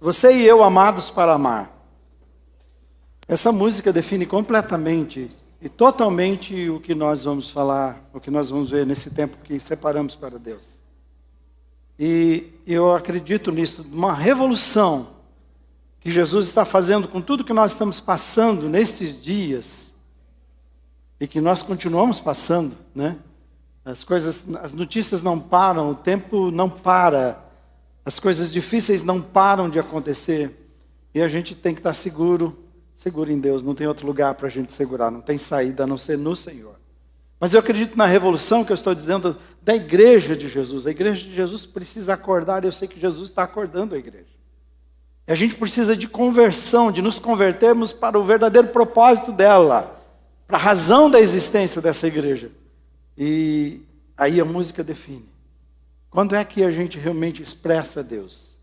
Você e eu amados para amar. Essa música define completamente e totalmente o que nós vamos falar, o que nós vamos ver nesse tempo que separamos para Deus. E eu acredito nisso, uma revolução que Jesus está fazendo com tudo que nós estamos passando nesses dias e que nós continuamos passando, né? As notícias não param, o tempo não para, as coisas difíceis não param de acontecer e a gente tem que estar seguro em Deus, não tem outro lugar para a gente segurar, não tem saída a não ser no Senhor. Mas eu acredito na revolução que eu estou dizendo da igreja de Jesus. A igreja de Jesus precisa acordar, eu sei que Jesus está acordando a igreja. E a gente precisa de conversão, de nos convertermos para o verdadeiro propósito dela, para a razão da existência dessa igreja. E aí a música define. Quando é que a gente realmente expressa Deus?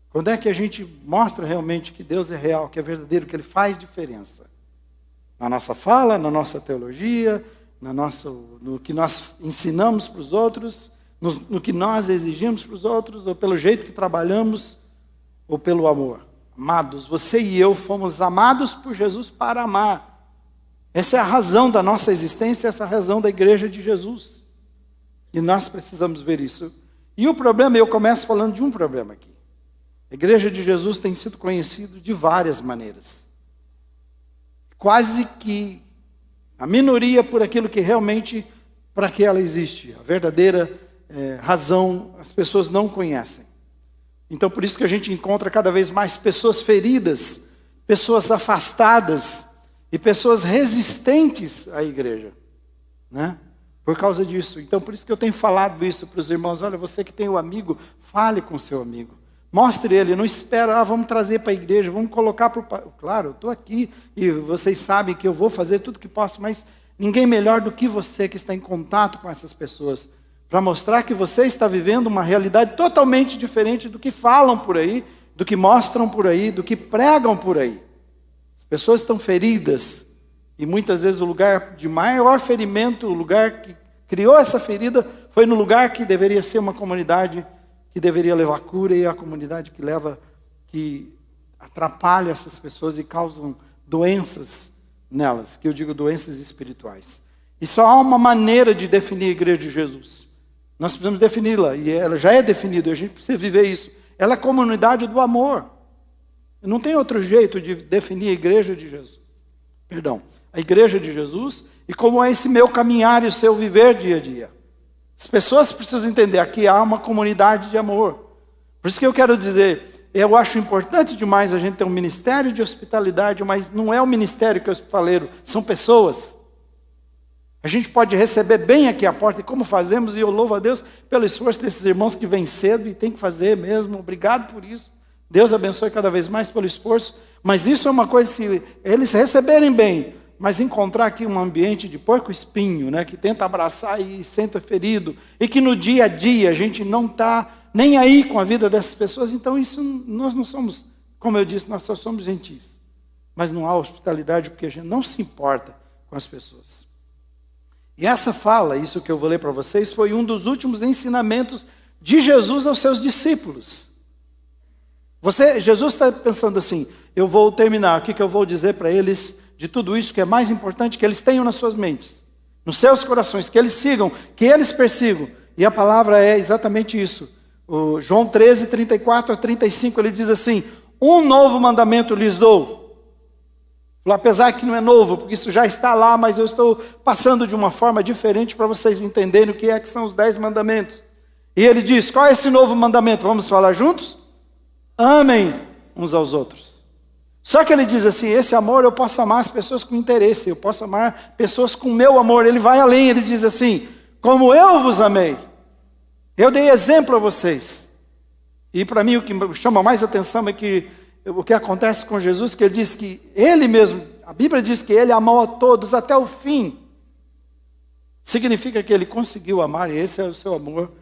Quando é que a gente mostra realmente que Deus é real, que é verdadeiro, que Ele faz diferença? Na nossa fala, na nossa teologia, no que nós ensinamos para os outros, no que nós exigimos para os outros, ou pelo jeito que trabalhamos, ou pelo amor. Amados, você e eu fomos amados por Jesus para amar. Essa é a razão da nossa existência, essa é a razão da igreja de Jesus. E nós precisamos ver isso. E o problema, eu começo falando de um problema aqui. A igreja de Jesus tem sido conhecida de várias maneiras. Quase que a minoria por aquilo que realmente, para que ela existe. A verdadeira razão, as pessoas não conhecem. Então, por isso que a gente encontra cada vez mais pessoas feridas, pessoas afastadas e pessoas resistentes à igreja, né? Por causa disso. Então, por isso que eu tenho falado isso para os irmãos. Olha, você que tem um amigo, fale com o seu amigo. Mostre ele, não espera, vamos trazer para a igreja, vamos colocar para o... Claro, eu estou aqui e vocês sabem que eu vou fazer tudo que posso, mas ninguém melhor do que você que está em contato com essas pessoas, para mostrar que você está vivendo uma realidade totalmente diferente do que falam por aí, do que mostram por aí, do que pregam por aí. As pessoas estão feridas e muitas vezes o lugar de maior ferimento, o lugar que criou essa ferida, foi no lugar que deveria ser uma comunidade que deveria levar cura, e a comunidade que atrapalha essas pessoas e causam doenças nelas, que eu digo doenças espirituais. E só há uma maneira de definir a igreja de Jesus. Nós precisamos defini-la, e ela já é definida, a gente precisa viver isso. Ela é a comunidade do amor. Não tem outro jeito de definir a igreja de Jesus. Perdão, a igreja de Jesus, e como é esse meu caminhar e o seu viver dia a dia. As pessoas precisam entender, aqui há uma comunidade de amor. Por isso que eu quero dizer, eu acho importante demais a gente ter um ministério de hospitalidade, mas não é o ministério que é hospitaleiro, são pessoas. A gente pode receber bem aqui a porta, e como fazemos, e eu louvo a Deus pelo esforço desses irmãos que vêm cedo, e tem que fazer mesmo, obrigado por isso. Deus abençoe cada vez mais pelo esforço, mas isso é uma coisa, se eles receberem bem, mas encontrar aqui um ambiente de porco-espinho, né, que tenta abraçar e senta ferido, e que no dia a dia a gente não está nem aí com a vida dessas pessoas, então isso nós não somos, como eu disse, nós só somos gentis. Mas não há hospitalidade porque a gente não se importa com as pessoas. E essa fala, isso que eu vou ler para vocês, foi um dos últimos ensinamentos de Jesus aos seus discípulos. Jesus está pensando assim, eu vou terminar, o que eu vou dizer para eles de tudo isso que é mais importante que eles tenham nas suas mentes, nos seus corações, que eles sigam, que eles persigam. E a palavra é exatamente isso. O João 13, 34 a 35, ele diz assim, um novo mandamento lhes dou. Apesar que não é novo, porque isso já está lá, mas eu estou passando de uma forma diferente para vocês entenderem o que são os 10 mandamentos. E ele diz, qual é esse novo mandamento? Vamos falar juntos? Amem uns aos outros. Só que ele diz assim, esse amor eu posso amar as pessoas com interesse, eu posso amar pessoas com meu amor. Ele vai além, ele diz assim, como eu vos amei, eu dei exemplo a vocês. E para mim o que chama mais atenção é que o que acontece com Jesus, que ele diz que ele mesmo, a Bíblia diz que ele amou a todos até o fim. Significa que ele conseguiu amar, e esse é o seu amor,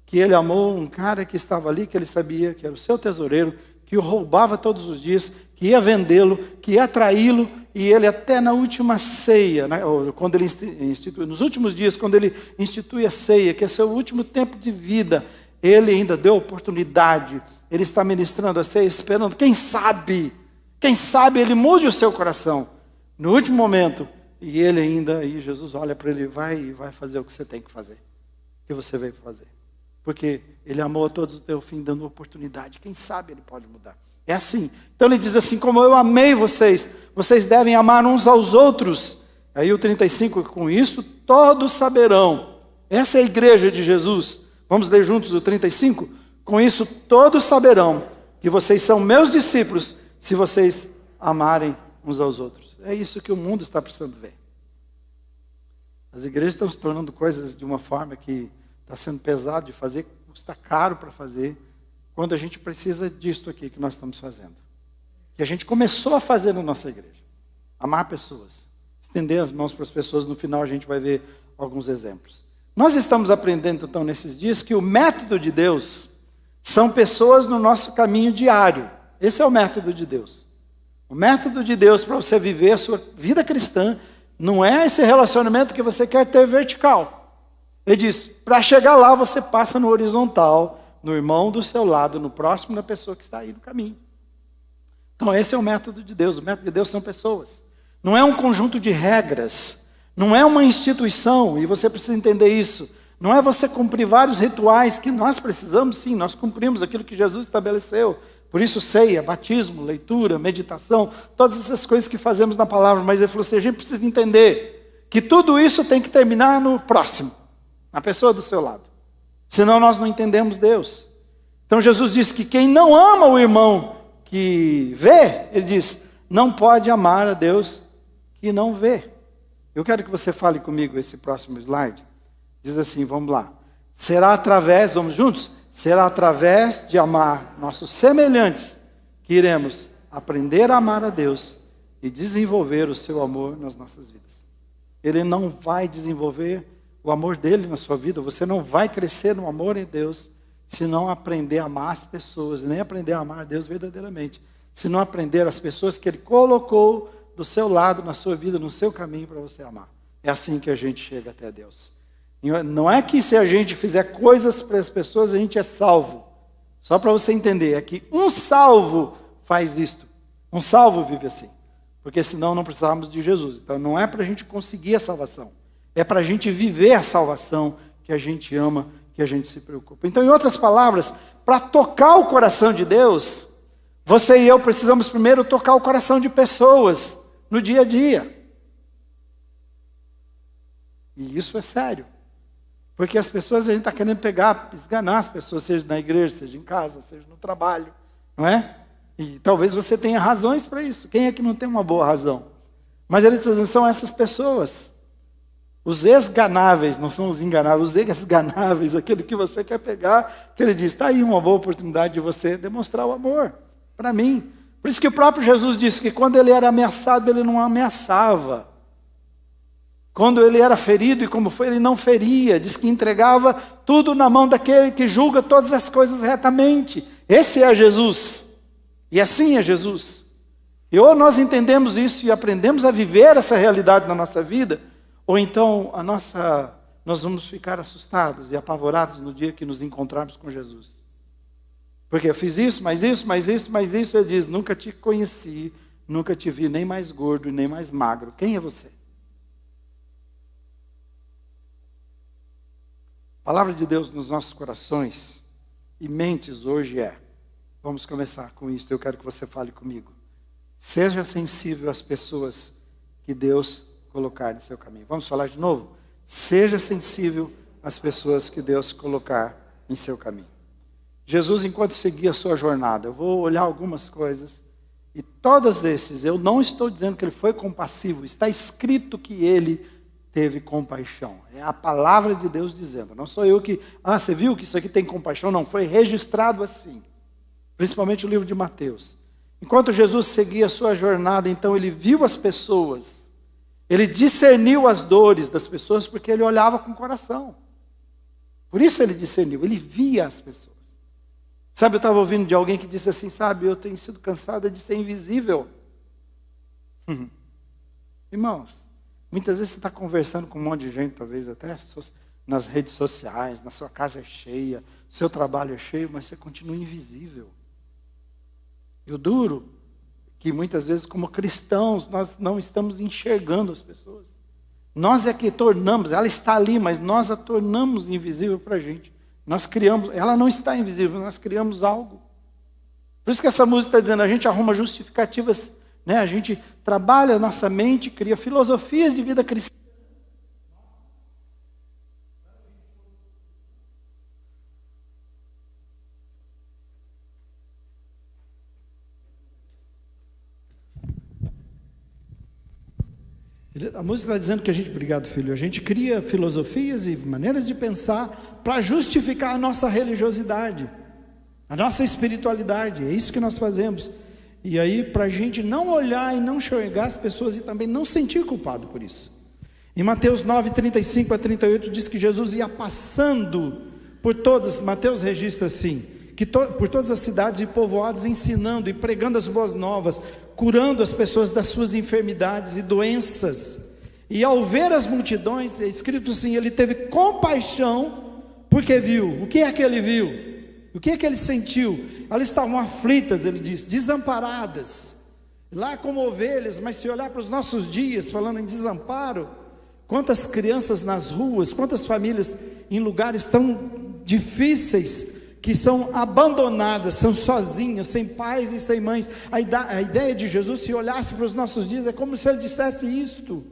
que ele amou um cara que estava ali, que ele sabia que era o seu tesoureiro, que o roubava todos os dias, que ia vendê-lo, que ia traí-lo, e ele até na última ceia, né, quando ele institui, nos últimos dias, quando ele institui a ceia, que é seu último tempo de vida, ele ainda deu oportunidade, Ele está ministrando a ceia, esperando, quem sabe ele mude o seu coração no último momento. E ele ainda, e Jesus olha para ele, vai fazer o que você tem que fazer, o que você veio fazer. Porque ele amou a todos até o fim, dando oportunidade. Quem sabe ele pode mudar. É assim. Então ele diz assim, como eu amei vocês, vocês devem amar uns aos outros. Aí o 35, com isso todos saberão. Essa é a igreja de Jesus. Vamos ler juntos o 35? Com isso todos saberão que vocês são meus discípulos, se vocês amarem uns aos outros. É isso que o mundo está precisando ver. As igrejas estão se tornando coisas de uma forma que está sendo pesado de fazer, custa caro para fazer, quando a gente precisa disto aqui que nós estamos fazendo. Que a gente começou a fazer na nossa igreja. Amar pessoas. Estender as mãos para as pessoas. No final a gente vai ver alguns exemplos. Nós estamos aprendendo então nesses dias que o método de Deus são pessoas no nosso caminho diário. Esse é o método de Deus. O método de Deus para você viver a sua vida cristã não é esse relacionamento que você quer ter vertical. Ele diz, para chegar lá você passa no horizontal, no irmão do seu lado, no próximo, na pessoa que está aí no caminho. Então esse é o método de Deus. O método de Deus são pessoas. Não é um conjunto de regras. Não é uma instituição, e você precisa entender isso. Não é você cumprir vários rituais que nós precisamos, sim, nós cumprimos aquilo que Jesus estabeleceu. Por isso ceia, batismo, leitura, meditação, todas essas coisas que fazemos na palavra. Mas ele falou assim, a gente precisa entender que tudo isso tem que terminar no próximo, na pessoa do seu lado. Senão nós não entendemos Deus. Então Jesus disse que quem não ama o irmão que vê, ele diz, não pode amar a Deus que não vê. Eu quero que você fale comigo esse próximo slide. Diz assim, vamos lá. Será através, vamos juntos? Será através de amar nossos semelhantes que iremos aprender a amar a Deus e desenvolver o seu amor nas nossas vidas. Ele não vai desenvolver o amor dele na sua vida. Você não vai crescer no amor em Deus se não aprender a amar as pessoas, nem aprender a amar a Deus verdadeiramente. Se não aprender as pessoas que ele colocou do seu lado, na sua vida, no seu caminho para você amar. É assim que a gente chega até Deus. Não é que se a gente fizer coisas para as pessoas, a gente é salvo. Só para você entender, é que um salvo faz isto. Um salvo vive assim. Porque senão não precisávamos de Jesus. Então não é para a gente conseguir a salvação. É para a gente viver a salvação que a gente ama, que a gente se preocupa. Então, em outras palavras, para tocar o coração de Deus, você e eu precisamos primeiro tocar o coração de pessoas no dia a dia. E isso é sério. Porque as pessoas, a gente está querendo pegar, esganar as pessoas, seja na igreja, seja em casa, seja no trabalho, não é? E talvez você tenha razões para isso. Quem é que não tem uma boa razão? Mas eles são essas pessoas. Os esganáveis, não são os enganáveis, os esganáveis, aquele que você quer pegar, que ele diz, está aí uma boa oportunidade de você demonstrar o amor para mim. Por isso que o próprio Jesus disse que quando ele era ameaçado, ele não ameaçava. Quando ele era ferido, e como foi, ele não feria. Diz que entregava tudo na mão daquele que julga todas as coisas retamente. Esse é Jesus. E assim é Jesus. E ou nós entendemos isso e aprendemos a viver essa realidade na nossa vida, ou então nós vamos ficar assustados e apavorados no dia que nos encontrarmos com Jesus. Porque eu fiz isso, mas isso, mas isso, mas isso. Ele diz, nunca te conheci, nunca te vi nem mais gordo e nem mais magro. Quem é você? A palavra de Deus nos nossos corações e mentes hoje é, vamos começar com isso, eu quero que você fale comigo. Seja sensível às pessoas que Deus colocar em seu caminho. Vamos falar de novo? Seja sensível às pessoas que Deus colocar em seu caminho. Jesus, enquanto seguia a sua jornada, eu vou olhar algumas coisas, e todos esses, eu não estou dizendo que ele foi compassivo, está escrito que ele teve compaixão. É a palavra de Deus dizendo. Não sou eu que, você viu que isso aqui tem compaixão? Não, foi registrado assim. Principalmente o livro de Mateus. Enquanto Jesus seguia a sua jornada, então ele viu as pessoas. Ele discerniu as dores das pessoas porque ele olhava com o coração. Por isso ele discerniu, ele via as pessoas. Sabe, eu estava ouvindo de alguém que disse assim, sabe, eu tenho sido cansada de ser invisível. Irmãos, muitas vezes você está conversando com um monte de gente, talvez até nas redes sociais, na sua casa é cheia, seu trabalho é cheio, mas você continua invisível. E o duro, que muitas vezes como cristãos, nós não estamos enxergando as pessoas. Nós é que tornamos, ela está ali, mas nós a tornamos invisível para a gente. Nós criamos, ela não está invisível, nós criamos algo. Por isso que essa música está dizendo, a gente arruma justificativas, né? A gente trabalha a nossa mente, cria filosofias de vida cristã. A música está dizendo que a gente, obrigado filho, a gente cria filosofias e maneiras de pensar para justificar a nossa religiosidade, a nossa espiritualidade, é isso que nós fazemos. E aí para a gente não olhar e não enxergar as pessoas e também não sentir culpado por isso. Em Mateus 9, 35 a 38 diz que Jesus ia passando por todas, Mateus registra assim, que por todas as cidades e povoados, ensinando e pregando as boas novas, curando as pessoas das suas enfermidades e doenças. E ao ver as multidões, é escrito assim, ele teve compaixão, porque viu. O que é que ele viu? O que é que ele sentiu? Elas estavam aflitas, ele diz, desamparadas, lá como ovelhas. Mas se olhar para os nossos dias, falando em desamparo, quantas crianças nas ruas, quantas famílias em lugares tão difíceis, que são abandonadas, são sozinhas, sem pais e sem mães. A ideia de Jesus, se olhasse para os nossos dias, é como se ele dissesse isto.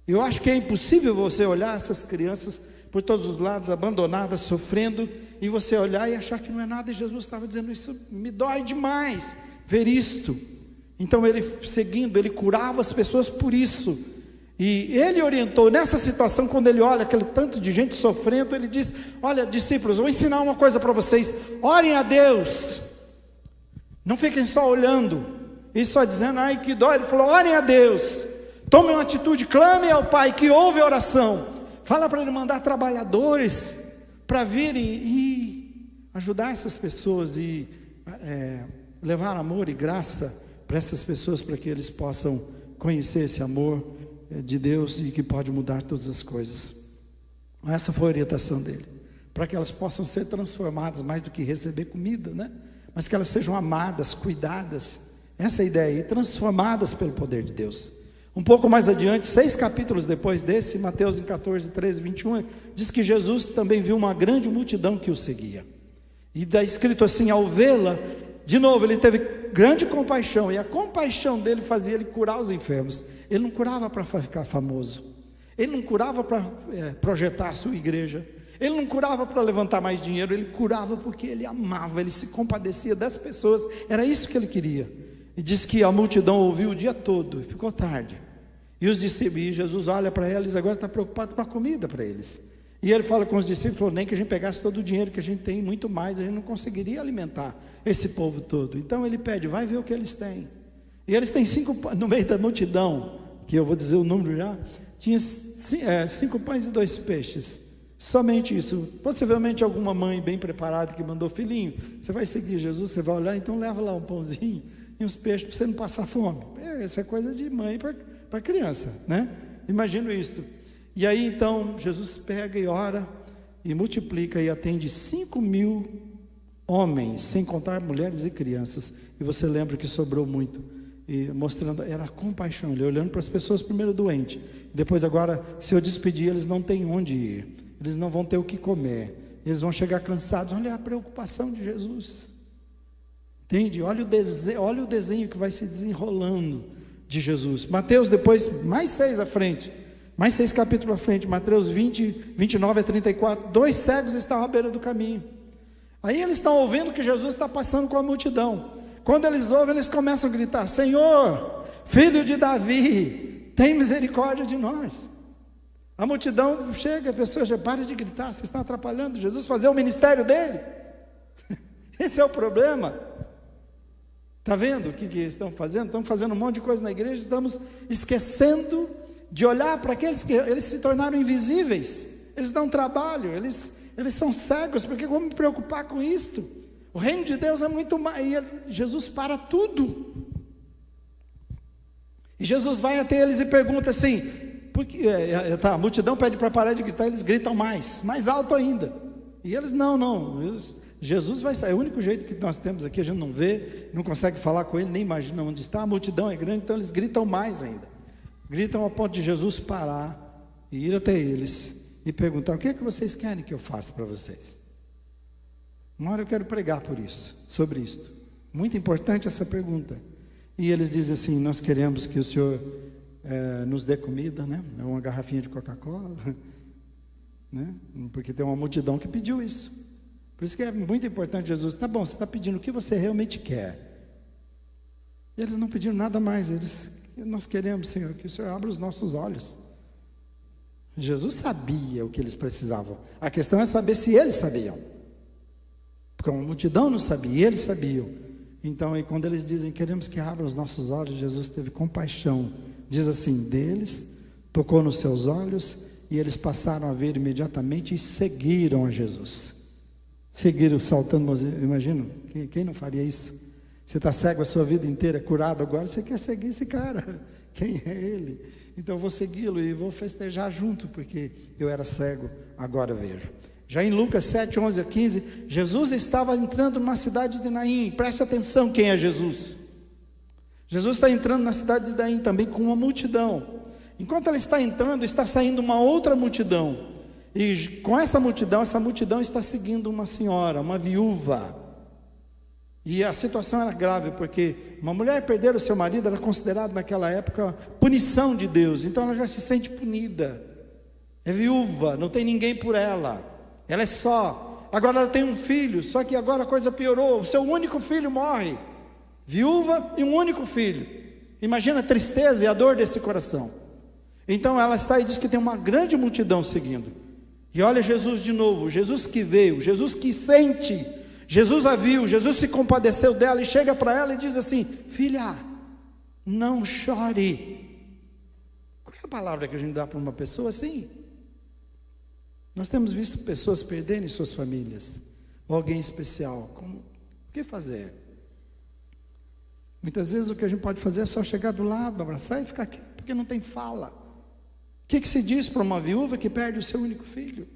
Eu acho que é impossível você olhar essas crianças por todos os lados, abandonadas, sofrendo, e você olhar e achar que não é nada. E Jesus estava dizendo, isso me dói demais ver isto. Então ele seguindo, ele curava as pessoas por isso. E ele orientou nessa situação, quando ele olha aquele tanto de gente sofrendo, ele diz, olha discípulos, vou ensinar uma coisa para vocês, orem a Deus, não fiquem só olhando, e só dizendo, ai que dói. Ele falou, orem a Deus, tomem uma atitude, clamem ao Pai, que ouve a oração, fala para ele mandar trabalhadores, para virem e ajudar essas pessoas, e levar amor e graça para essas pessoas, para que eles possam conhecer esse amor de Deus e que pode mudar todas as coisas. Essa foi a orientação dele, para que elas possam ser transformadas, mais do que receber comida, né? Mas que elas sejam amadas, cuidadas, essa é a ideia, e transformadas pelo poder de Deus. Um pouco mais adiante, 6 capítulos depois desse, Mateus em 14, 13, 21, diz que Jesus também viu uma grande multidão que o seguia, e está escrito assim, ao vê-la, de novo, ele teve grande compaixão, e a compaixão dele fazia ele curar os enfermos. Ele não curava para ficar famoso, ele não curava para projetar a sua igreja, ele não curava para levantar mais dinheiro, ele curava porque ele amava, ele se compadecia das pessoas, era isso que ele queria. E diz que a multidão ouviu o dia todo, e ficou tarde, e os discípulos, e Jesus olha para eles, agora está preocupado com a comida para eles, e ele fala com os discípulos, falou, nem que a gente pegasse todo o dinheiro que a gente tem, muito mais, a gente não conseguiria alimentar esse povo todo. Então ele pede, vai ver o que eles têm. E eles têm 5, no meio da multidão, que eu vou dizer o número já, tinha 5 pães e 2 peixes, somente isso. Possivelmente alguma mãe bem preparada que mandou, filhinho, você vai seguir Jesus, você vai olhar, então leva lá um pãozinho e uns peixes para você não passar fome. Essa é coisa de mãe para criança, né? Imagino isso. E aí então Jesus pega e ora e multiplica e atende 5.000 homens, sem contar mulheres e crianças. E você lembra que sobrou muito, e mostrando, era compaixão, ele olhando para as pessoas primeiro doentes, depois agora, se eu despedir, eles não têm onde ir, eles não vão ter o que comer, eles vão chegar cansados. Olha a preocupação de Jesus, entende? Olha o desenho que vai se desenrolando de Jesus. Mateus depois, mais 6 à frente, mais 6 capítulos à frente, Mateus 20, 29 a 34, 2 cegos estavam à beira do caminho. Aí eles estão ouvindo que Jesus está passando com a multidão. Quando eles ouvem, eles começam a gritar, Senhor, filho de Davi, tem misericórdia de nós. A multidão chega, a pessoa já para de gritar, vocês estão atrapalhando Jesus fazer o ministério dele. Esse é o problema. Está vendo o que estão fazendo? Estão fazendo um monte de coisa na igreja, estamos esquecendo de olhar para aqueles que eles se tornaram invisíveis, eles dão trabalho, eles são cegos, porque como me preocupar com isto? O reino de Deus é muito mais, e Jesus para tudo, e Jesus vai até eles e pergunta assim, porque, a multidão pede para parar de gritar, eles gritam mais alto ainda, e eles não, Jesus vai sair. É o único jeito que nós temos aqui, a gente não vê, não consegue falar com ele, nem imagina onde está. A multidão é grande, então eles gritam mais ainda. Gritam ao ponto de Jesus parar e ir até eles e perguntar: o que é que vocês querem que eu faça para vocês? Uma hora eu quero pregar por isso, sobre isto. Muito importante essa pergunta. E eles dizem assim: nós queremos que o Senhor nos dê comida, né? Uma garrafinha de Coca-Cola, né? Porque tem uma multidão que pediu isso. Por isso que é muito importante. Jesus: tá bom, você está pedindo o que você realmente quer. E eles não pediram nada mais. Nós queremos, Senhor, que o Senhor abra os nossos olhos. Jesus sabia o que eles precisavam. A questão é saber se eles sabiam. Porque a multidão não sabia, e eles sabiam. Então, e quando eles dizem: queremos que abra os nossos olhos, Jesus teve compaixão. Diz assim: deles, tocou nos seus olhos, e eles passaram a ver imediatamente e seguiram a Jesus. Seguiram saltando. Imagina, quem não faria isso? Você está cego a sua vida inteira, curado agora, você quer seguir esse cara. Quem é ele? Então eu vou segui-lo e vou festejar junto, porque eu era cego, agora eu vejo. Já em Lucas 7, 11 a 15, Jesus estava entrando numa cidade de Naim. Preste atenção quem é Jesus. Jesus está entrando na cidade de Naim também com uma multidão. Enquanto ele está entrando, está saindo uma outra multidão. E com essa multidão está seguindo uma senhora, uma viúva. E a situação era grave, porque uma mulher perder o seu marido era considerado naquela época punição de Deus. Então ela já se sente punida. É viúva, não tem ninguém por ela. Ela é só. Agora ela tem um filho, só que agora a coisa piorou. O seu único filho morre. Viúva e um único filho. Imagina a tristeza e a dor desse coração. Então ela está e diz que tem uma grande multidão seguindo. E olha Jesus de novo, Jesus que veio, Jesus que sente. Jesus a viu, Jesus se compadeceu dela e chega para ela e diz assim: filha, não chore. Qual é a palavra que a gente dá para uma pessoa assim? Nós temos visto pessoas perderem suas famílias, ou alguém especial. O que fazer? Muitas vezes o que a gente pode fazer é só chegar do lado, abraçar e ficar quieto, porque não tem fala. O que se diz para uma viúva que perde o seu único filho?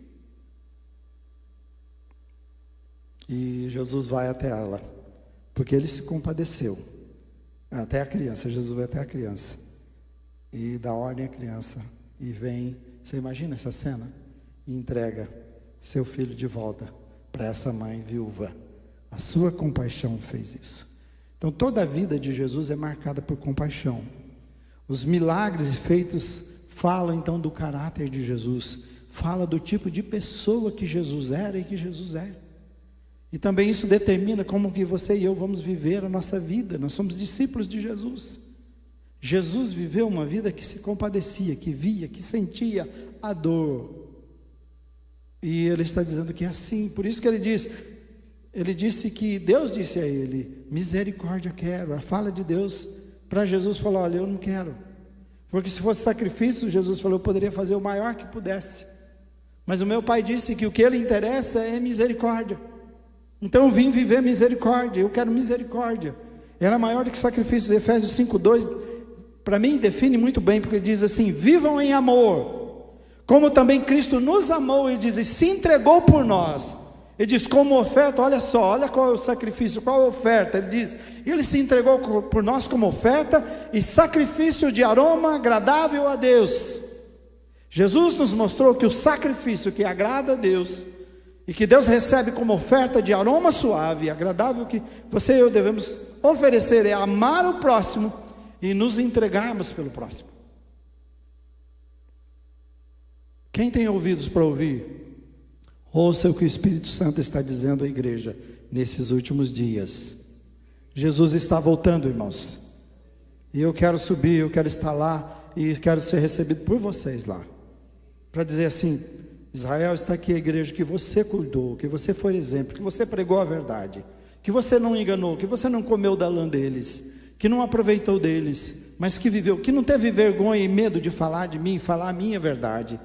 E Jesus vai até ela, porque ele se compadeceu. Até a criança, Jesus vai até a criança e dá ordem à criança, e vem, você imagina essa cena? E entrega seu filho de volta para essa mãe viúva. A sua compaixão fez isso. Então toda a vida de Jesus é marcada por compaixão. Os milagres feitos falam então do caráter de Jesus, fala do tipo de pessoa que Jesus era e que Jesus é. E também isso determina como que você e eu vamos viver a nossa vida. Nós somos discípulos de Jesus. Jesus viveu uma vida que se compadecia, que via, que sentia a dor. E ele está dizendo que é assim. Por isso que ele disse que Deus disse a ele: misericórdia quero. A fala de Deus para Jesus falou: olha, eu não quero. Porque se fosse sacrifício, Jesus falou, eu poderia fazer o maior que pudesse. Mas o meu pai disse que o que ele interessa é misericórdia. Então eu vim viver misericórdia, eu quero misericórdia. Ela é maior do que sacrifícios. Efésios 5:2, para mim define muito bem, porque diz assim: vivam em amor, como também Cristo nos amou, e diz, e se entregou por nós. Ele diz, como oferta, olha só, olha qual é o sacrifício, qual é a oferta. Ele diz, ele se entregou por nós como oferta e sacrifício de aroma agradável a Deus. Jesus nos mostrou que o sacrifício que agrada a Deus e que Deus recebe como oferta de aroma suave e agradável, que você e eu devemos oferecer, é amar o próximo e nos entregarmos pelo próximo. Quem tem ouvidos para ouvir, ouça o que o Espírito Santo está dizendo à igreja nesses últimos dias. Jesus está voltando, irmãos, e eu quero subir, eu quero estar lá e quero ser recebido por vocês lá, para dizer assim: Israel, está aqui a igreja que você cuidou, que você foi exemplo, que você pregou a verdade, que você não enganou, que você não comeu da lã deles, que não aproveitou deles, mas que viveu, que não teve vergonha e medo de falar de mim, falar a minha verdade.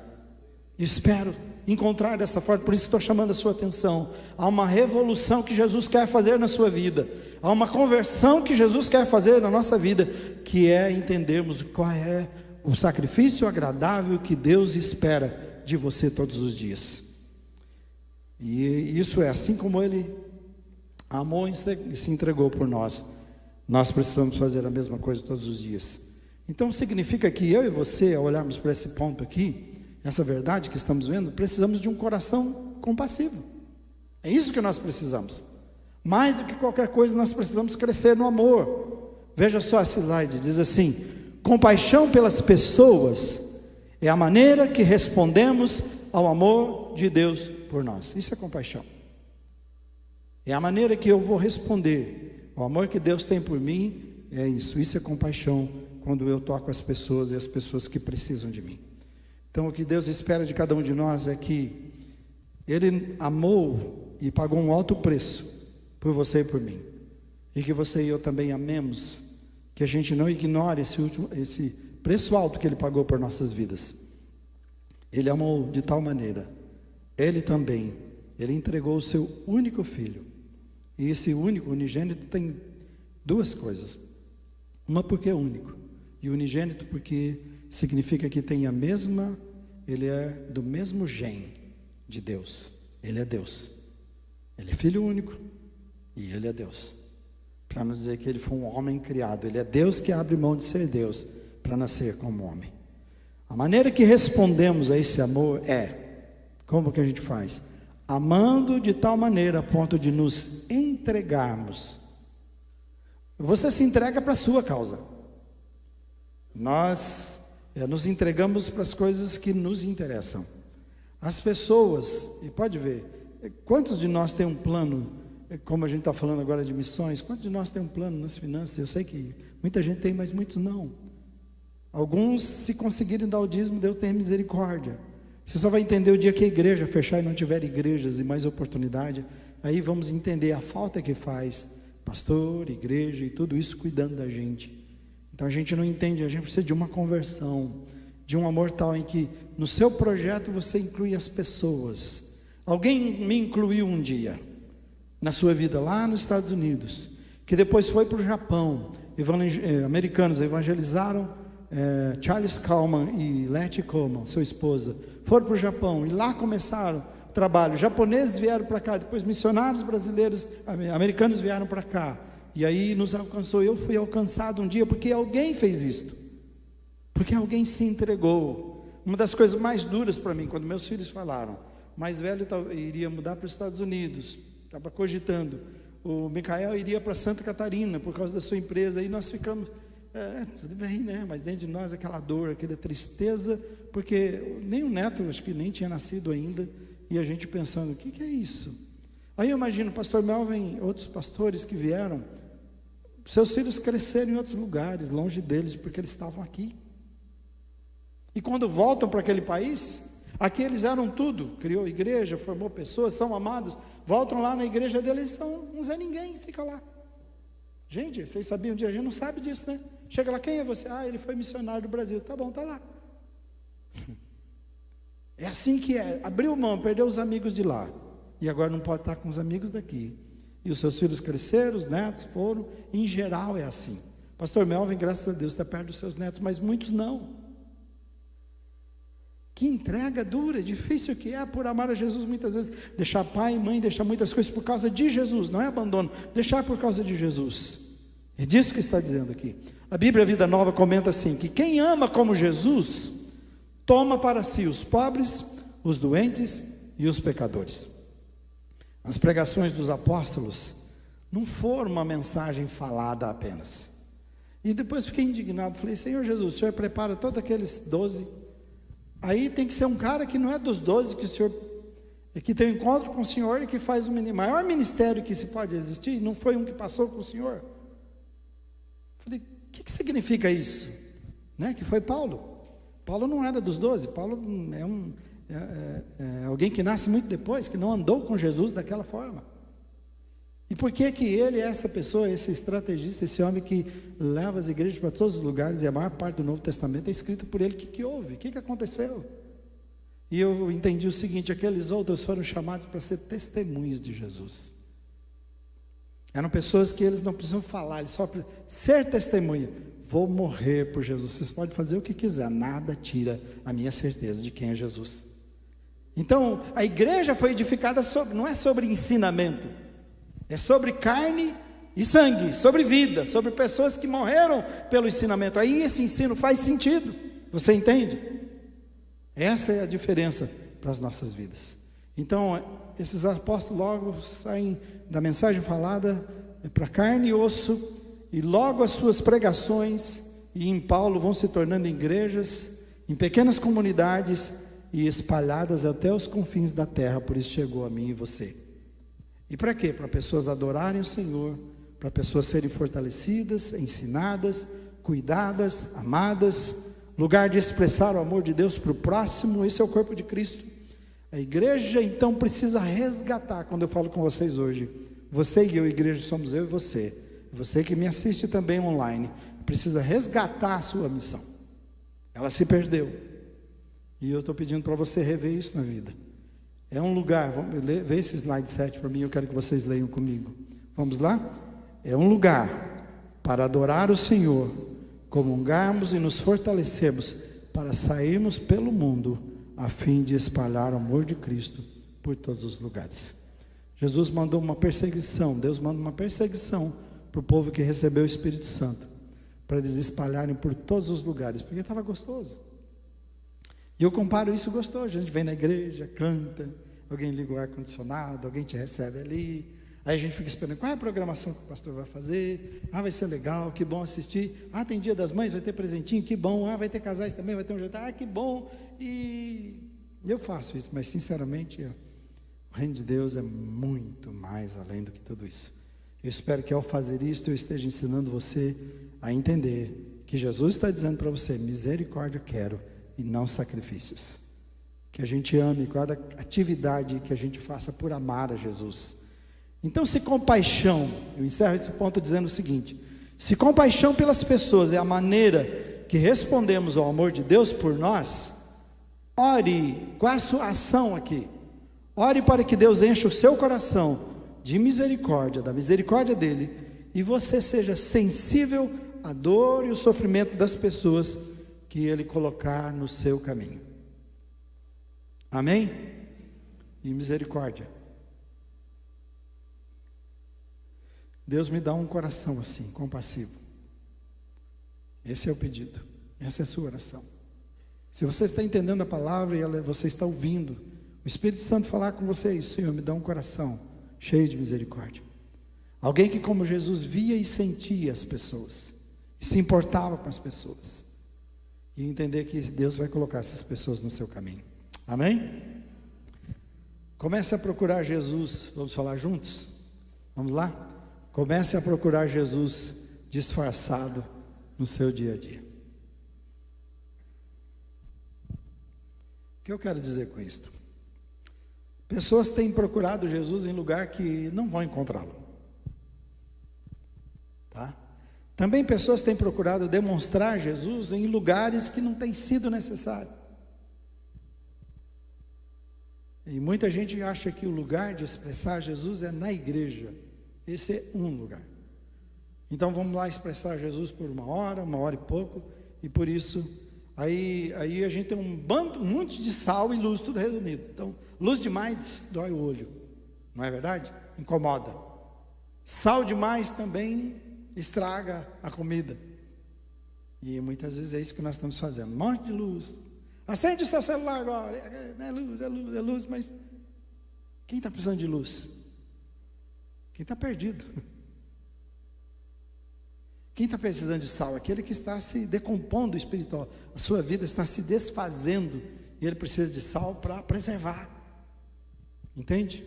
Espero encontrar dessa forma. Por isso estou chamando a sua atenção. Há uma revolução que Jesus quer fazer na sua vida, há uma conversão que Jesus quer fazer na nossa vida, que é entendermos qual é o sacrifício agradável que Deus espera de você todos os dias. E isso é assim como Ele amou e se entregou por nós. Nós precisamos fazer a mesma coisa todos os dias. Então significa que eu e você, ao olharmos para esse ponto aqui, essa verdade que estamos vendo, precisamos de um coração compassivo. É isso que nós precisamos. Mais do que qualquer coisa, nós precisamos crescer no amor. Veja só esse slide, diz assim: compaixão pelas pessoas é a maneira que respondemos ao amor de Deus por nós. Isso é compaixão. É a maneira que eu vou responder ao amor que Deus tem por mim. É isso. Isso é compaixão, quando eu toco as pessoas e as pessoas que precisam de mim. Então o que Deus espera de cada um de nós é que Ele amou e pagou um alto preço por você e por mim, e que você e eu também amemos, que a gente não ignore esse preço alto que Ele pagou por nossas vidas. Ele amou de tal maneira, Ele entregou o seu único filho, e esse único, unigênito, tem duas coisas: uma porque é único, e unigênito porque significa que tem ele é do mesmo gene de Deus. Ele é Deus, Ele é filho único e Ele é Deus. Para não dizer que Ele foi um homem criado, Ele é Deus que abre mão de ser Deus para nascer como homem. A maneira que respondemos a esse amor como que a gente faz? Amando de tal maneira a ponto de nos entregarmos. Você se entrega para a sua causa. Nós nos entregamos para as coisas que nos interessam. As pessoas, e pode ver, quantos de nós tem um plano, como a gente está falando agora de missões, quantos de nós tem um plano nas finanças? Eu sei que muita gente tem, mas muitos não. Alguns, se conseguirem dar o dízimo, Deus tem misericórdia. Você só vai entender o dia que a igreja fechar e não tiver igrejas e mais oportunidade. Aí vamos entender a falta que faz pastor, igreja e tudo isso cuidando da gente. Então a gente não entende, a gente precisa de uma conversão, de um amor tal em que no seu projeto você inclui as pessoas. Alguém me incluiu um dia na sua vida lá nos Estados Unidos, que depois foi para o Japão. Americanos evangelizaram Charles Kalman e Letty Coleman, sua esposa, foram para o Japão e lá começaram o trabalho. Japoneses vieram para cá, depois missionários brasileiros, americanos vieram para cá, e aí nos alcançou. Eu fui alcançado um dia porque alguém fez isto, porque alguém se entregou. Uma das coisas mais duras para mim, quando meus filhos falaram, o mais velho iria mudar para os Estados Unidos, estava cogitando, o Micael iria para Santa Catarina por causa da sua empresa, e nós ficamos, tudo bem, né? Mas dentro de nós aquela dor, aquela tristeza, porque nem o neto, acho que nem tinha nascido ainda, e a gente pensando, o que é isso? Aí eu imagino o pastor Melvin, outros pastores que vieram, seus filhos cresceram em outros lugares, longe deles, porque eles estavam aqui. E quando voltam para aquele país, aqui eles eram tudo, criou igreja, formou pessoas, são amados, voltam lá na igreja deles, são um Zé Ninguém, fica lá. Gente, vocês sabiam disso? A gente não sabe disso, né? Chega lá, quem é você? Ele foi missionário do Brasil. Tá bom, tá lá. É assim que é, abriu mão, perdeu os amigos de lá, e agora não pode estar com os amigos daqui. E os seus filhos cresceram, os netos foram, em geral é assim. Pastor Melvin, graças a Deus, está perto dos seus netos, mas muitos não. Que entrega dura, difícil que é por amar a Jesus muitas vezes, deixar pai e mãe, deixar muitas coisas por causa de Jesus, não é abandono, deixar por causa de Jesus. É disso que está dizendo aqui. A Bíblia Vida Nova comenta assim, que quem ama como Jesus, toma para si os pobres, os doentes e os pecadores. As pregações dos apóstolos não foram uma mensagem falada apenas. E depois fiquei indignado, falei, Senhor Jesus, o Senhor prepara todos aqueles 12, aí tem que ser um cara que não é dos 12, que o Senhor, que tem um encontro com o Senhor e que faz o maior ministério que se pode existir, não foi um que passou com o Senhor. Falei, o que significa isso? Que foi Paulo. Paulo não era dos 12, Paulo é alguém que nasce muito depois, que não andou com Jesus daquela forma. E por que que ele é essa pessoa, esse estrategista, esse homem que leva as igrejas para todos os lugares, e a maior parte do Novo Testamento é escrita por ele? O que houve? O que aconteceu? E eu entendi o seguinte, aqueles outros foram chamados para ser testemunhas de Jesus. Eram pessoas que eles não precisam falar, eles só precisam ser testemunha. Vou morrer por Jesus. Vocês podem fazer o que quiser, nada tira a minha certeza de quem é Jesus. Então, a igreja foi edificada não é sobre ensinamento. É sobre carne e sangue, sobre vida, sobre pessoas que morreram pelo ensinamento. Aí esse ensino faz sentido, você entende? Essa é a diferença para as nossas vidas. Então, esses apóstolos logo saem da mensagem falada para carne e osso, e logo as suas pregações, e em Paulo vão se tornando igrejas, em pequenas comunidades, e espalhadas até os confins da terra. Por isso chegou a mim e você. E para quê? Para pessoas adorarem o Senhor, para pessoas serem fortalecidas, ensinadas, cuidadas, amadas, lugar de expressar o amor de Deus para o próximo. Esse é o corpo de Cristo. A igreja então precisa resgatar. Quando eu falo com vocês hoje, você e eu, igreja, somos eu e você que me assiste também online, precisa resgatar a sua missão. Ela se perdeu, e eu estou pedindo para você rever isso na vida. É um lugar, vamos ver esse slide 7 para mim, eu quero que vocês leiam comigo. Vamos lá? É um lugar para adorar o Senhor, comungarmos e nos fortalecermos para sairmos pelo mundo, a fim de espalhar o amor de Cristo por todos os lugares. Jesus mandou uma perseguição, Deus manda uma perseguição para o povo que recebeu o Espírito Santo, para eles espalharem por todos os lugares, porque estava gostoso. E eu comparo isso gostoso. A gente vem na igreja, canta, alguém liga o ar-condicionado, alguém te recebe ali, aí a gente fica esperando, qual é a programação que o pastor vai fazer? Vai ser legal, que bom assistir. Tem Dia das Mães, vai ter presentinho, que bom. Vai ter casais também, vai ter um jantar, que bom. E eu faço isso, mas sinceramente, o reino de Deus é muito mais além do que tudo isso. Eu espero que ao fazer isso, eu esteja ensinando você a entender que Jesus está dizendo para você, misericórdia quero e não sacrifícios. Que a gente ame cada atividade que a gente faça por amar a Jesus. Então, se compaixão, eu encerro esse ponto dizendo o seguinte: se compaixão pelas pessoas é a maneira que respondemos ao amor de Deus por nós, ore, qual é a sua ação aqui? Ore para que Deus encha o seu coração de misericórdia, da misericórdia dele, e você seja sensível à dor e o sofrimento das pessoas que ele colocar no seu caminho. Amém? E misericórdia. Deus me dá um coração assim, compassivo. Esse é o pedido, essa é a sua oração. Se você está entendendo a palavra e você está ouvindo o Espírito Santo falar com você, isso, Senhor, me dá um coração cheio de misericórdia. Alguém que, como Jesus, via e sentia as pessoas, e se importava com as pessoas, e entender que Deus vai colocar essas pessoas no seu caminho. Amém? Comece a procurar Jesus. Vamos falar juntos? Vamos lá? Comece a procurar Jesus disfarçado no seu dia a dia. O que eu quero dizer com isto? Pessoas têm procurado Jesus em lugar que não vão encontrá-lo. Tá? Também pessoas têm procurado demonstrar Jesus em lugares que não tem sido necessário. E muita gente acha que o lugar de expressar Jesus é na igreja. Esse é um lugar. Então vamos lá expressar Jesus por uma hora e pouco, e por isso, aí a gente tem um monte de sal e luz, tudo reunido. Então, luz demais dói o olho, não é verdade? Incomoda. Sal demais também estraga a comida. E muitas vezes é isso que nós estamos fazendo. Um monte de luz. Acende o seu celular agora. É luz, mas quem está precisando de luz? Quem está perdido? Quem está precisando de sal? Aquele que está se decompondo espiritual. A sua vida está se desfazendo e ele precisa de sal para preservar. Entende?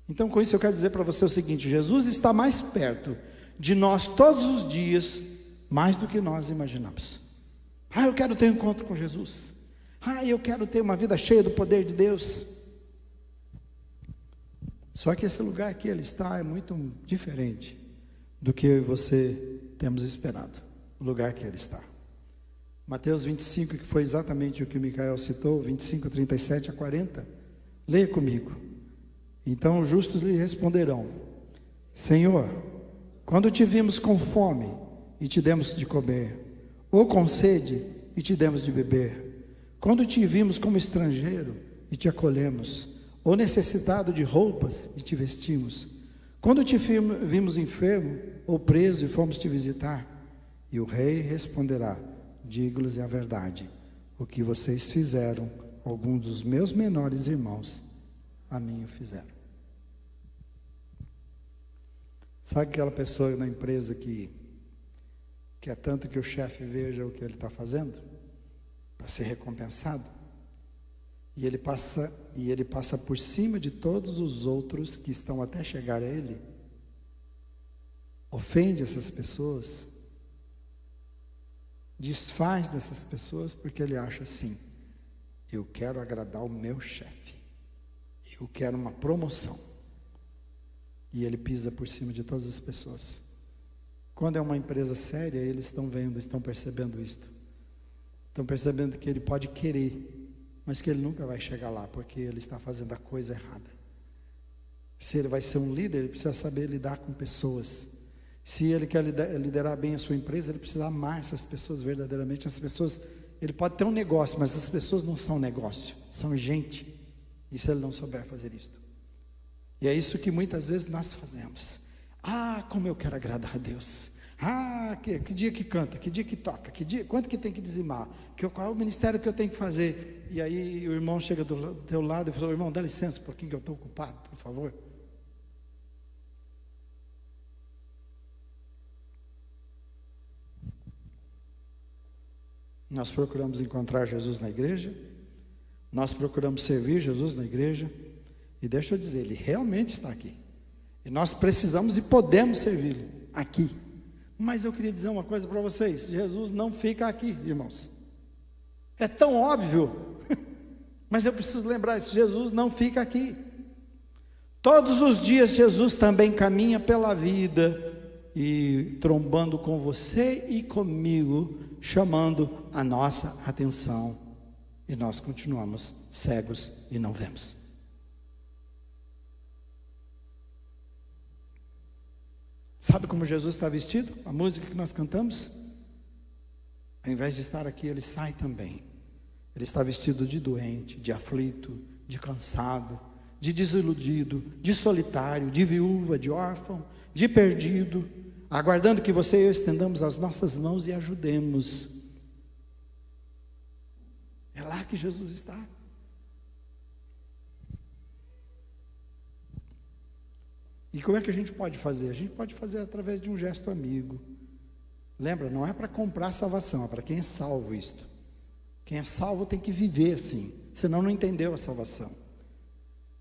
Então, com isso eu quero dizer para você o seguinte: Jesus está mais perto de nós todos os dias, mais do que nós imaginamos. Eu quero ter um encontro com Jesus. Eu quero ter uma vida cheia do poder de Deus. Só que esse lugar que ele está é muito diferente do que eu e você temos esperado. O lugar que ele está. Mateus 25, que foi exatamente o que o Micael citou, 25, 37 a 40. Leia comigo. Então os justos lhe responderão: Senhor, quando te vimos com fome e te demos de comer, ou com sede e te demos de beber, quando te vimos como estrangeiro e te acolhemos, ou necessitado de roupas e te vestimos, Quando te vimos enfermo ou preso e fomos te visitar? E o rei responderá: digo-lhes a verdade, o que vocês fizeram, alguns dos meus menores irmãos, a mim o fizeram. Sabe aquela pessoa na empresa que quer tanto que o chefe veja o que ele está fazendo, para ser recompensado? E ele passa por cima de todos os outros que estão até chegar a ele, ofende essas pessoas, desfaz dessas pessoas, porque ele acha assim: eu quero agradar o meu chefe, eu quero uma promoção, e ele pisa por cima de todas as pessoas. Quando é uma empresa séria, eles estão percebendo isto, estão percebendo que ele pode querer, mas que ele nunca vai chegar lá, porque ele está fazendo a coisa errada. Se ele vai ser um líder, ele precisa saber lidar com pessoas. Se ele quer liderar bem a sua empresa, ele precisa amar essas pessoas verdadeiramente. Essas pessoas, ele pode ter um negócio, mas essas pessoas não são negócio, são gente. E se ele não souber fazer isso? E é isso que muitas vezes nós fazemos. Ah, como eu quero agradar a Deus. Ah, que dia que canta, que dia que toca, quanto que tem que dizimar, qual é o ministério que eu tenho que fazer? E aí o irmão chega do teu lado e fala: irmão, dá licença um pouquinho que eu estou ocupado, por favor. Nós procuramos encontrar Jesus na igreja, nós procuramos servir Jesus na igreja, e deixa eu dizer, Ele realmente está aqui, e nós precisamos e podemos servi-lo aqui. Mas eu queria dizer uma coisa para vocês: Jesus não fica aqui, irmãos. É tão óbvio, mas eu preciso lembrar isso: Jesus não fica aqui. Todos os dias Jesus também caminha pela vida, e trombando com você e comigo, chamando a nossa atenção, e nós continuamos cegos e não vemos. Sabe como Jesus está vestido? A música que nós cantamos, ao invés de estar aqui, Ele sai também. Ele está vestido de doente, de aflito, de cansado, de desiludido, de solitário, de viúva, de órfão, de perdido, aguardando que você e eu estendamos as nossas mãos e ajudemos. É lá que Jesus está. E como é que a gente pode fazer? A gente pode fazer através de um gesto amigo. Lembra, não é para comprar salvação, é para quem é salvo isto. Quem é salvo tem que viver assim, senão não entendeu a salvação.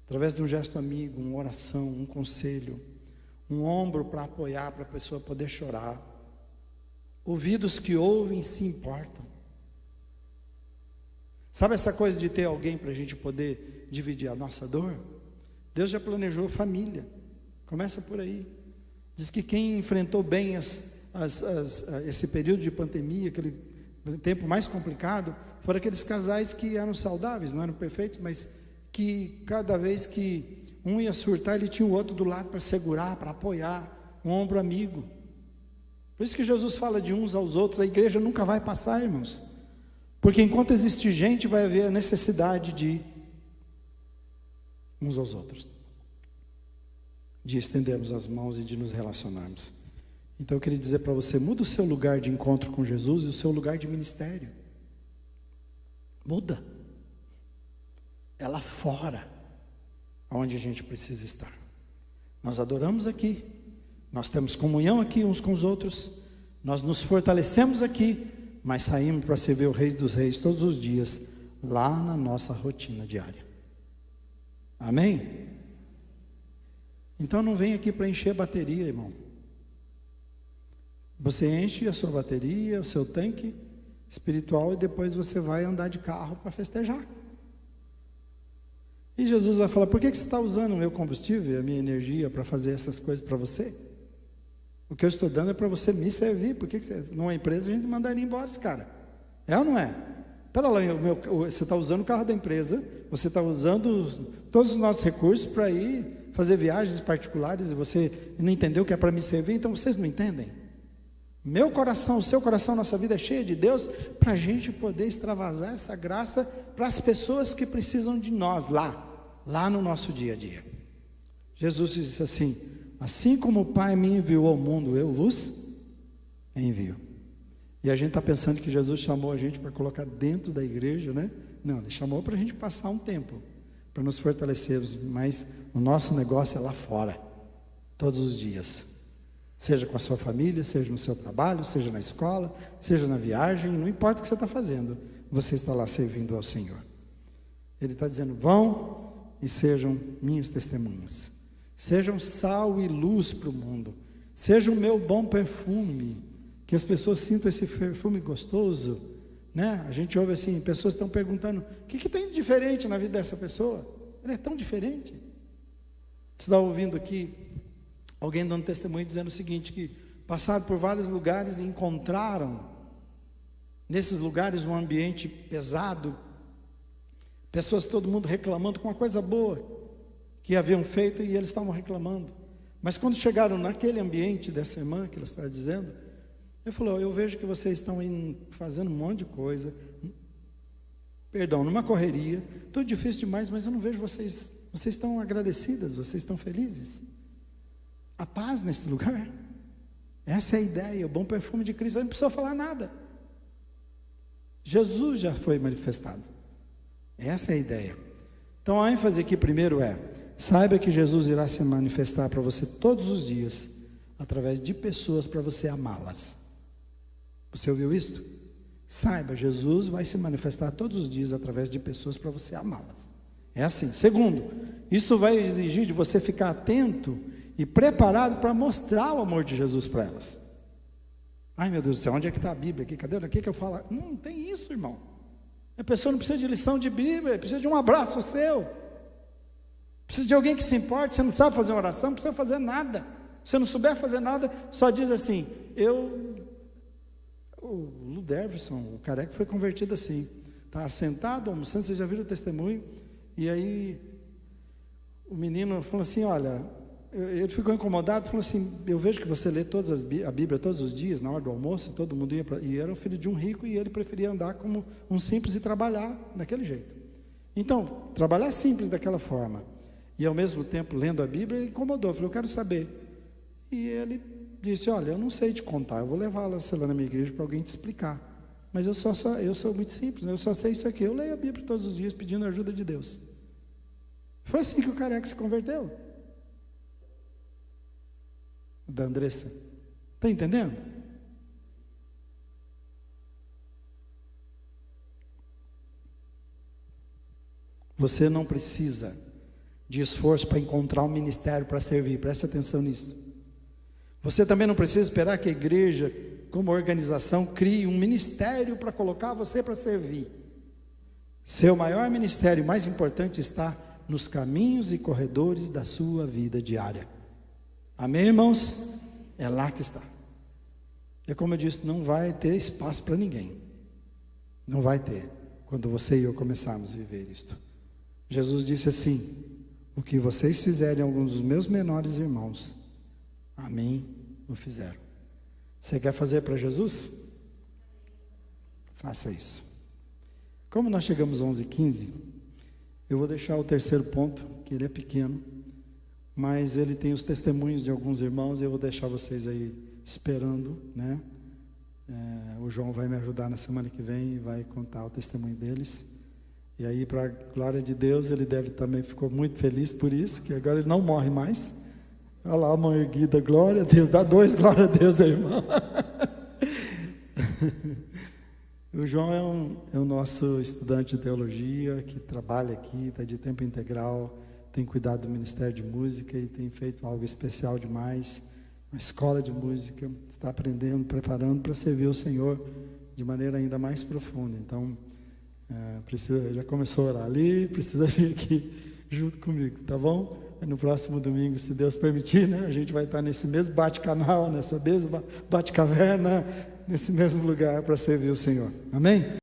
Através de um gesto amigo, uma oração, um conselho, um ombro para apoiar, para a pessoa poder chorar. Ouvidos que ouvem e se importam. Sabe essa coisa de ter alguém para a gente poder dividir a nossa dor? Deus já planejou família. Começa por aí. Diz que quem enfrentou bem esse período de pandemia, aquele tempo mais complicado, foram aqueles casais que eram saudáveis, não eram perfeitos, mas que cada vez que um ia surtar, ele tinha o outro do lado para segurar, para apoiar, um ombro amigo. Por isso que Jesus fala de uns aos outros. A igreja nunca vai passar, irmãos, porque enquanto existir gente, vai haver a necessidade de uns aos outros, de estendermos as mãos e de nos relacionarmos. Então eu queria dizer para você: muda o seu lugar de encontro com Jesus e o seu lugar de ministério. Muda. É lá fora onde a gente precisa estar. Nós adoramos aqui, nós temos comunhão aqui uns com os outros, nós nos fortalecemos aqui, mas saímos para servir o Rei dos Reis todos os dias, lá na nossa rotina diária. Amém? Então não vem aqui para encher a bateria, irmão. Você enche a sua bateria, o seu tanque espiritual, e depois você vai andar de carro para festejar. E Jesus vai falar: por que você está usando o meu combustível, a minha energia para fazer essas coisas para você? O que eu estou dando é para você me servir. Por que você, numa empresa, a gente mandaria embora esse cara? É ou não é? Espera lá, você está usando o carro da empresa, você está usando todos os nossos recursos para ir fazer viagens particulares, e você não entendeu que é para me servir. Então vocês não entendem? Meu coração, o seu coração, nossa vida é cheia de Deus, para a gente poder extravasar essa graça para as pessoas que precisam de nós, lá no nosso dia a dia. Jesus disse assim: assim como o Pai me enviou ao mundo, eu vos envio. E a gente está pensando que Jesus chamou a gente para colocar dentro da igreja, né? Não, Ele chamou para a gente passar um tempo, para nos fortalecermos, mas o nosso negócio é lá fora, todos os dias. Seja com a sua família, seja no seu trabalho, seja na escola, seja na viagem, não importa o que você está fazendo, você está lá servindo ao Senhor. Ele está dizendo, vão e sejam minhas testemunhas. Sejam sal e luz para o mundo. Sejam o meu bom perfume. Que as pessoas sintam esse perfume gostoso, né? A gente ouve assim, pessoas estão perguntando, o que tem de diferente na vida dessa pessoa? Ela é tão diferente. Você está ouvindo aqui alguém dando testemunho dizendo o seguinte, que passaram por vários lugares e encontraram nesses lugares um ambiente pesado, pessoas, todo mundo reclamando com uma coisa boa que haviam feito e eles estavam reclamando. Mas quando chegaram naquele ambiente dessa irmã que ela está dizendo, ele falou, eu vejo que vocês estão fazendo um monte de coisa, numa correria, tudo difícil demais, mas eu não vejo vocês estão agradecidas, vocês estão felizes. A paz nesse lugar, essa é a ideia, o bom perfume de Cristo, não precisa falar nada. Jesus já foi manifestado, essa é a ideia. Então a ênfase aqui primeiro é, saiba que Jesus irá se manifestar para você todos os dias, através de pessoas para você amá-las. Você ouviu isto? Saiba, Jesus vai se manifestar todos os dias através de pessoas para você amá-las. É assim. Segundo, isso vai exigir de você ficar atento e preparado para mostrar o amor de Jesus para elas. Ai meu Deus do céu, onde é que está a Bíblia aqui? Cadê? Aqui que eu falo? Não tem isso, irmão. A pessoa não precisa de lição de Bíblia, precisa de um abraço seu. Precisa de alguém que se importe. Você não sabe fazer uma oração, não precisa fazer nada. Se você não souber fazer nada, só diz assim, o Ludervison, o careca, foi convertido assim, está sentado, almoçando, vocês já viram o testemunho, e aí o menino falou assim, olha, ele ficou incomodado, falou assim, eu vejo que você lê a Bíblia todos os dias, na hora do almoço, todo mundo ia e era o filho de um rico, e ele preferia andar como um simples e trabalhar daquele jeito. Então, trabalhar simples daquela forma, e ao mesmo tempo lendo a Bíblia, ele incomodou, falou, eu quero saber. E ele disse, olha, eu não sei te contar, eu vou levá-la, sei lá, na minha igreja para alguém te explicar, mas eu sou muito simples, eu só sei isso aqui, eu leio a Bíblia todos os dias pedindo a ajuda de Deus. Foi assim que o careca se converteu. Da Andressa, está entendendo? Você não precisa de esforço para encontrar um ministério para servir, preste atenção nisso. Você também não precisa esperar que a igreja, como organização, crie um ministério para colocar você para servir. Seu maior ministério, mais importante, está nos caminhos e corredores da sua vida diária. Amém, irmãos? É lá que está. E como eu disse, não vai ter espaço para ninguém. Não vai ter, quando você e eu começarmos a viver isto. Jesus disse assim, o que vocês fizerem a alguns dos meus menores irmãos, a mim o fizeram. Você quer fazer para Jesus? Faça isso. Como nós chegamos às 11h15, eu vou deixar o terceiro ponto, que ele é pequeno, mas ele tem os testemunhos de alguns irmãos, e eu vou deixar vocês aí esperando, né? O João vai me ajudar na semana que vem e vai contar o testemunho deles. E aí, para a glória de Deus, ele também ficou muito feliz por isso, que agora ele não morre mais. Olha lá a mão erguida, glória a Deus, dá 2, glória a Deus, irmão. O João é o nosso estudante de teologia, que trabalha aqui, está de tempo integral, tem cuidado do Ministério de Música e tem feito algo especial demais, uma escola de música, está aprendendo, preparando para servir o Senhor de maneira ainda mais profunda. Então, já começou a orar ali, precisa vir aqui junto comigo, tá bom? No próximo domingo, se Deus permitir, né, a gente vai estar nesse mesmo bate-canal, nessa mesma bate-caverna, nesse mesmo lugar para servir o Senhor. Amém?